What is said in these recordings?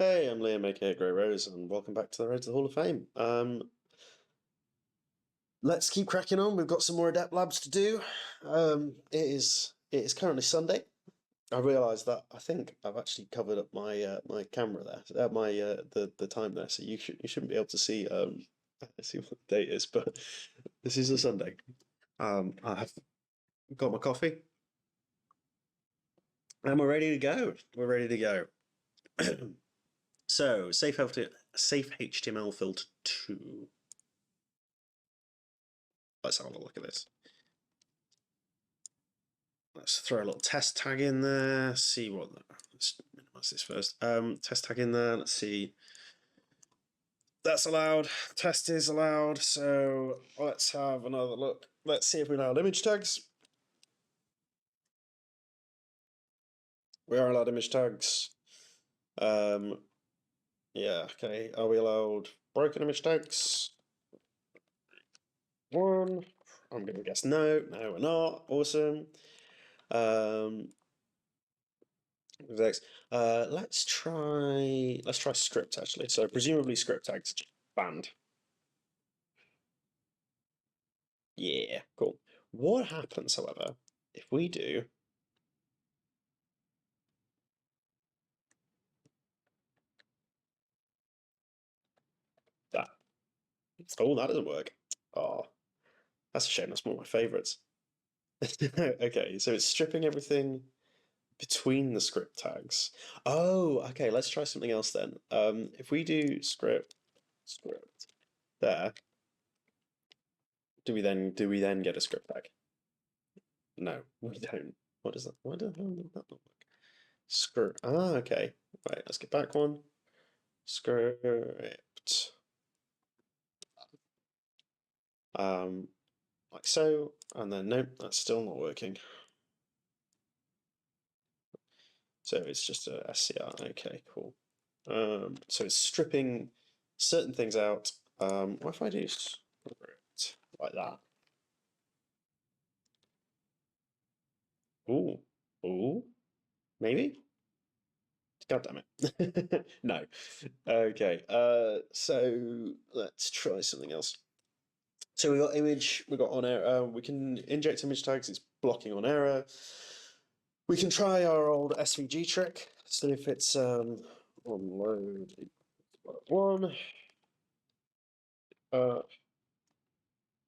Hey, I'm Liam, aka Grey Rose, and welcome back to the Road to the Hall of Fame. Let's keep cracking on. We've got some more Adept labs to do. It is currently Sunday. I realised that I think I've actually covered up my camera there, the time there, so you shouldn't be able to see see what the date is, but this is a Sunday. I have got my coffee, and we're ready to go. We're ready to go. So, safe HTML filter 2. Let's have a look at this. Let's throw a little test tag in there. See what. Let's minimize this first. Test tag in there. Let's see. That's allowed. Test is allowed. So let's have another look. Let's see if we allowed image tags. We are allowed image tags. Yeah. Okay. Are we allowed broken image tags? One. I'm gonna guess no. No, we're not. Awesome. Next. Let's try script actually. So presumably script tags banned. Yeah, cool. What happens, however, if we do that? Oh, that doesn't work. Oh, that's a shame. That's one of my favorites. Okay, so it's stripping everything between the script tags. Oh, okay. Let's try something else then. If we do script there, do we then get a script tag? No, we don't. What is that? Why the hell did that not work? Script. Ah, okay. Right, let's get back one. Script. Like so, and then nope, that's still not working. So it's just a SCR. Okay, cool. So it's stripping certain things out. What if I do script like that? Ooh, ooh, maybe. God damn it. No. Okay. So let's try something else. So we got image, we got on error. We can inject image tags. It's blocking on error. We can try our old SVG trick. See if it's on load one.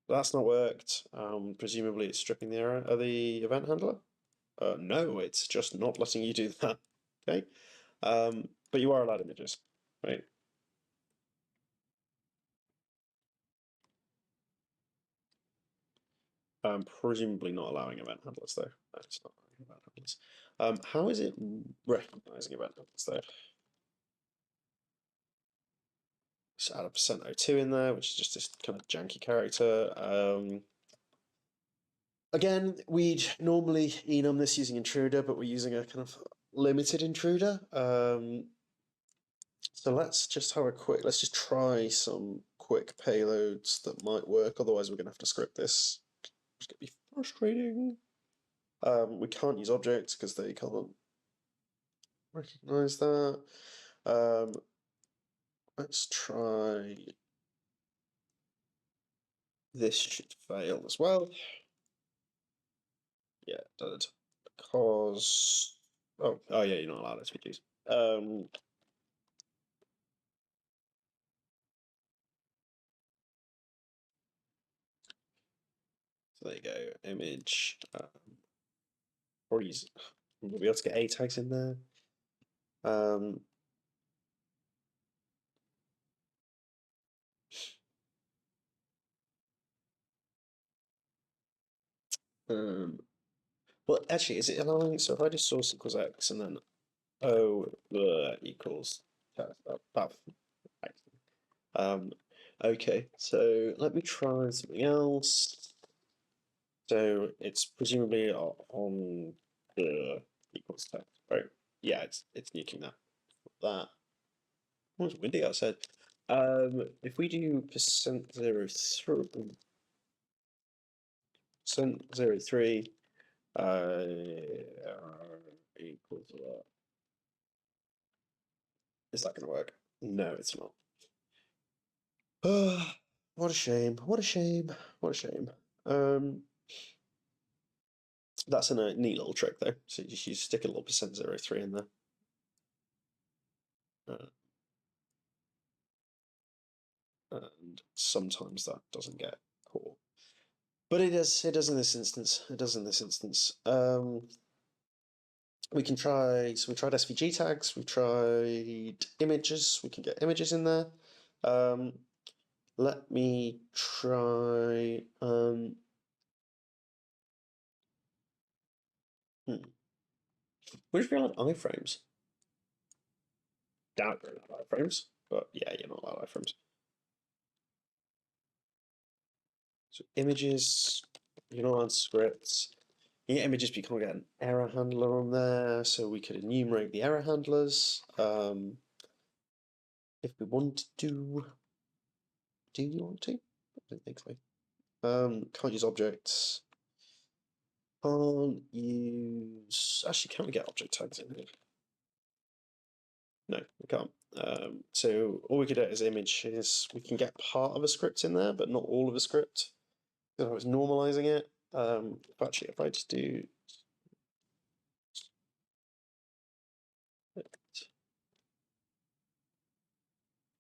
That's not worked. Presumably it's stripping the error of the event handler. No, it's just not letting you do that. Okay. But you are allowed images, right? Presumably not allowing event handlers though. No, it's not allowing event handlers. How is it recognizing event handlers though? Just add a %02 in there, which is just this kind of janky character. Again, we'd normally enum this using intruder, but we're using a kind of limited intruder. So let's just try some quick payloads that might work. Otherwise, we're going to have to script this. It's going to be frustrating. We can't use objects because they can't recognize that. Let's try. This should fail as well. Yeah, it did. Because oh yeah, you're not allowed SVGs. So there you go. Image. Or use. We'll be able to get A tags in there. Well, actually, is it allowing? So if I do source equals X and then O equals path. Okay, so let me try something else. So it's presumably on the equals text, right? Yeah, it's nuking that. That. Oh, it's windy outside. If we do %03, %03, equals to that. Is that going to work? No, it's not. What a shame. What a shame. What a shame. That's a neat little trick though. So you stick a little %03 in there. And sometimes that doesn't get caught. But it does in this instance. It does in this instance. We can try, so we tried SVG tags, we tried images, we can get images in there. Let me try, What if you're allowed iframes? Doubt you're allowed iframes, but yeah, you're not allowed iframes. So images, you're not allowed scripts. You get images, but you can't get an error handler on there, so we could enumerate the error handlers. If we want to, do you want to? I don't think so. Can't use objects. Can't use. Actually, can we get object tags in here? No, we can't. So all we could get as image is we can get part of a script in there, but not all of a script. So I was normalizing it. Actually, if I just do.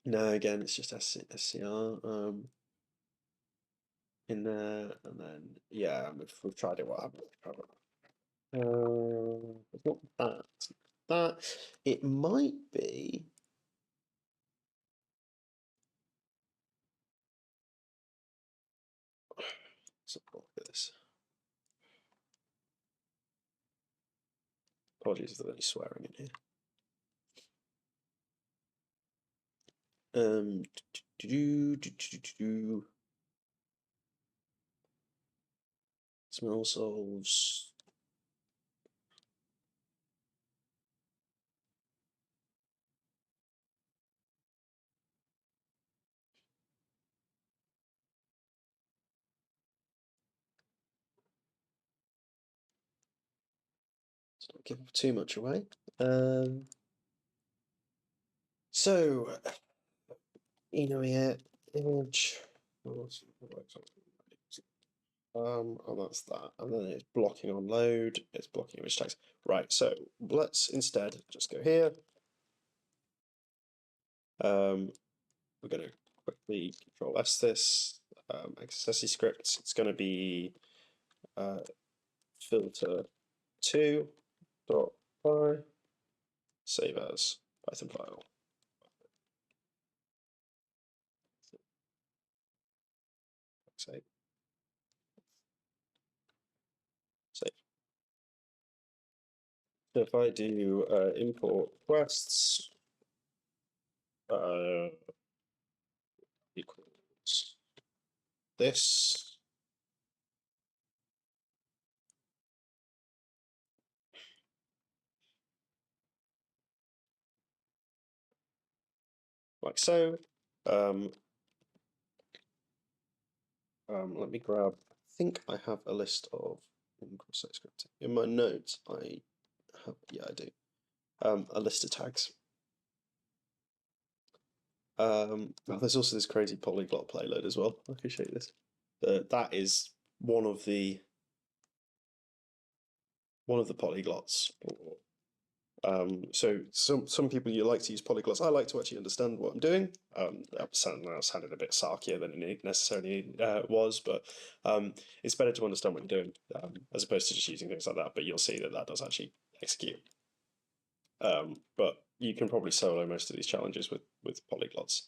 No, again, it's just SCR in there, and then yeah, we've tried it. What happened? It's not that. That it might be. Let's look at this. Apologies if there's any swearing in here. Small solves. Let's not give too much away. So, here, image. And that's that. And then it's blocking on load, it's blocking image tags. Right, so let's instead just go here. We're going to quickly Control S this, XSSy script. It's going to be filter 2.py, save as Python file. Save. Save. So if I do import requests equals this, like so. Let me grab. I think I have a list of cross-site scripting in my notes. I have, yeah, I do. A list of tags. Well, there's also this crazy polyglot payload as well. I can show you this. That is one of the polyglots. So some people you like to use polyglots. I like to actually understand what I'm doing. That sounded a bit sarkier than it necessarily was, but it's better to understand what you're doing as opposed to just using things like that. But you'll see that that does actually execute. But you can probably solo most of these challenges with polyglots.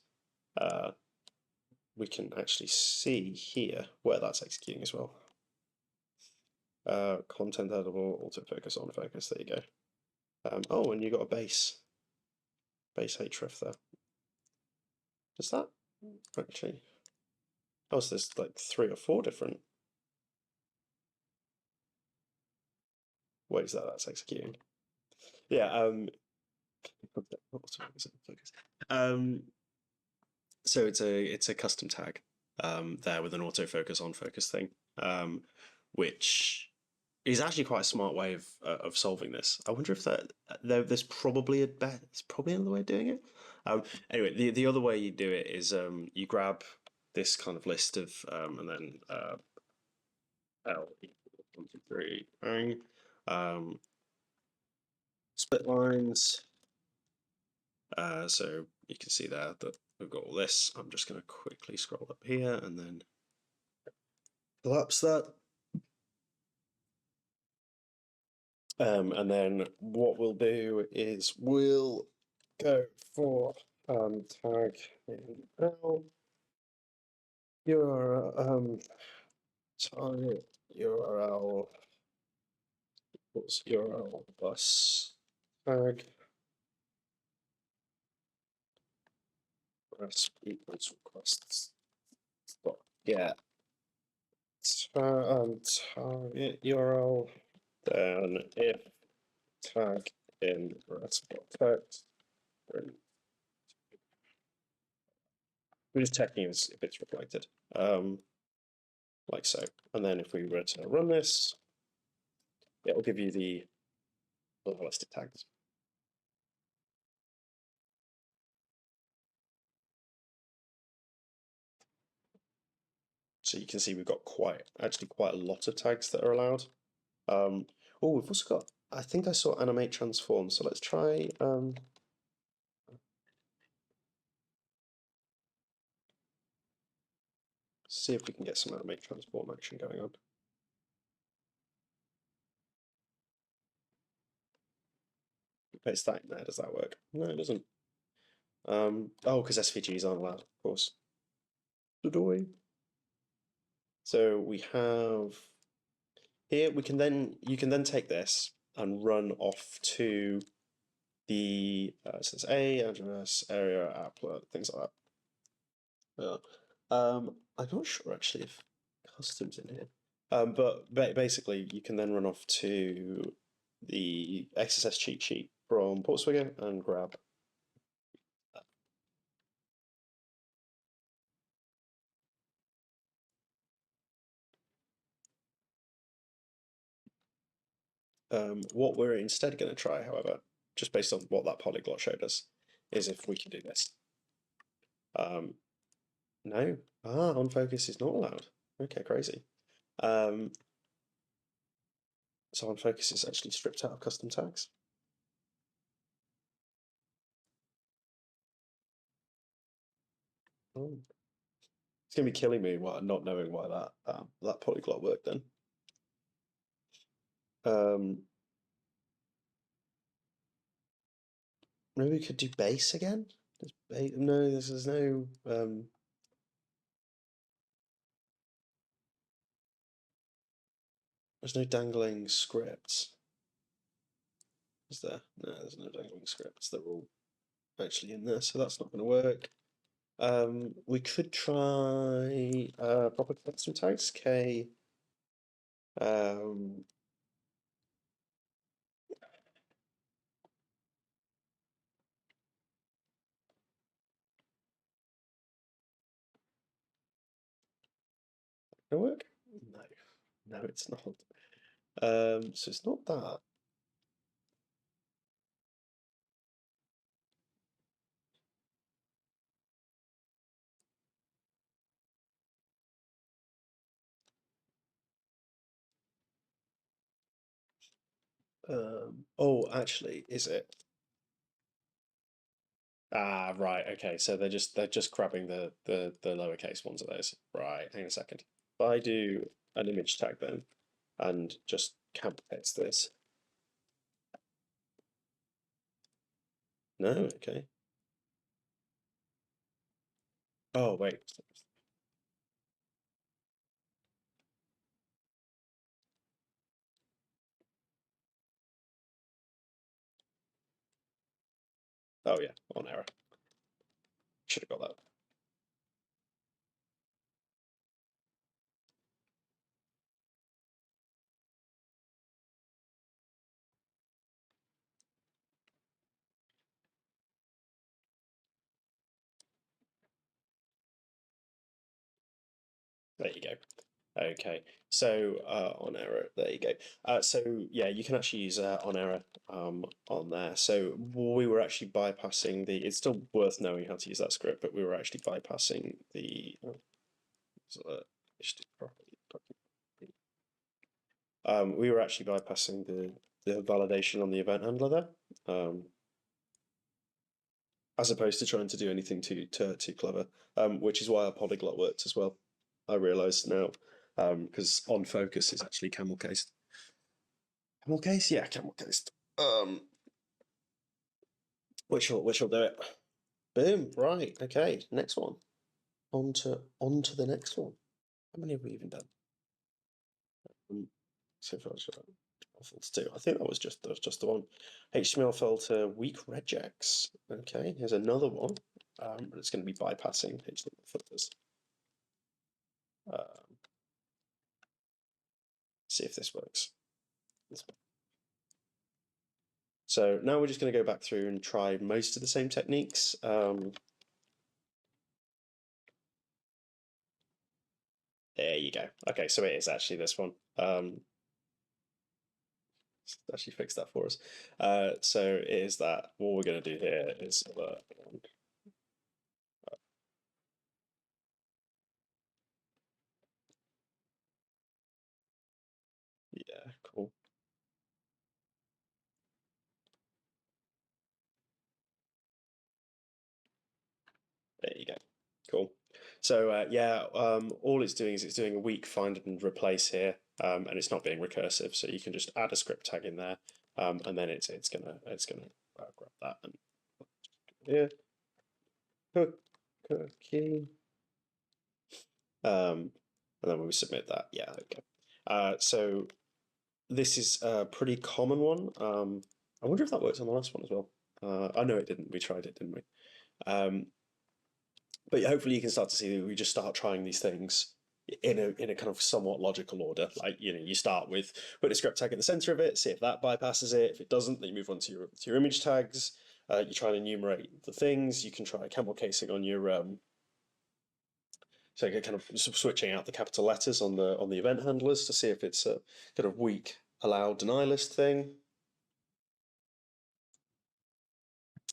We can actually see here where that's executing as well. Content editable, autofocus, on focus. There you go. Oh, and you got a base href there. Does that actually? Oh, so there's like 3 or 4 different ways that that's executing. Yeah. So it's a custom tag there with an autofocus on focus thing, which is actually quite a smart way of solving this. I wonder if there's probably it's probably another way of doing it. Anyway, the other way you do it is you grab this kind of list of and then L equals 1, 2, 3, bang. Split lines. So you can see there that we've got all this. I'm just going to quickly scroll up here and then collapse that. And then what we'll do is we'll go for tag in L URL target URL equals URL plus tag request equals requests dot get target URL, then if tag in rest.text. We're just checking if it's reflected, like so. And then if we were to run this, it will give you the listed tags. So you can see we've got actually quite a lot of tags that are allowed. Oh, we've also got, I think I saw animate transform. So let's try, see if we can get some animate transform action going on. It's that in there, does that work? No, it doesn't. Oh, because SVGs aren't allowed, of course. So we have here, you can then take this and run off to the says A, address, area, applet, things like that. Yeah. I'm not sure actually if customs in here. But basically you can then run off to the XSS cheat sheet from Portswigger and grab that. What we're instead going to try, however, just based on what that polyglot showed us, is if we can do this. No, on focus is not allowed. Okay, crazy. So on focus is actually stripped out of custom tags. Oh. It's gonna be killing me not knowing why that polyglot worked then. Maybe we could do base again. No, there's no there's no dangling scripts. Is there? No, there's no dangling scripts. They're all actually in there, so that's not going to work. We could try proper custom tags. K. Gonna work? No, it's not. So it's not that. Oh, actually, is it? Ah, right. Okay, so they're just grabbing the lowercase ones of those. Right. Hang on a second. If I do an image tag then, and just camp text this. No. Okay. Oh wait. Oh yeah. On error. Should have got that. There you go. Okay, so on error, there you go. So yeah, you can actually use on error on there. So we were actually bypassing the. It's still worth knowing how to use that script, but we were actually bypassing the. Just do it properly. We were actually bypassing the validation on the event handler there, as opposed to trying to do anything too clever. Which is why our polyglot worked as well. I realise now, because on focus is actually camel cased. Camel case, yeah, camel cased. Which will do it. Boom. Right. Okay. Next one. On to the next one. How many have we even done? So far, filter two. I think that was just the one. HTML filter weak regex. Okay. Here's another one. But it's going to be bypassing HTML filters. See if this works. So now we're just going to go back through and try most of the same techniques. There you go. Okay, so it is actually this one. Actually fix that for us. So it is that what we're going to do here is yeah, cool. There you go. Cool. So yeah, all it's doing is it's doing a weak find and replace here, and it's not being recursive. So you can just add a script tag in there, and then it's gonna grab that and yeah, cookie. And then when we submit that, yeah, okay. So this is a pretty common one. I wonder if that worked on the last one as well. I know it didn't. We tried it, didn't we? But hopefully you can start to see that we just start trying these things in a kind of somewhat logical order. Like you start with put a script tag in the center of it, see if that bypasses it. If it doesn't, then you move on to your image tags. You try and enumerate the things. You can try camel casing on your so kind of switching out the capital letters on the event handlers to see if it's a kind of weak allow deny list thing.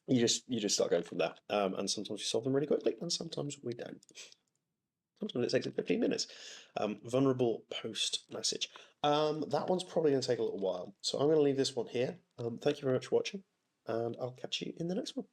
You just start going from there, and sometimes you solve them really quickly, and sometimes we don't. Sometimes it takes 15 minutes. Vulnerable post message. That one's probably going to take a little while, so I'm going to leave this one here. Thank you very much for watching, and I'll catch you in the next one.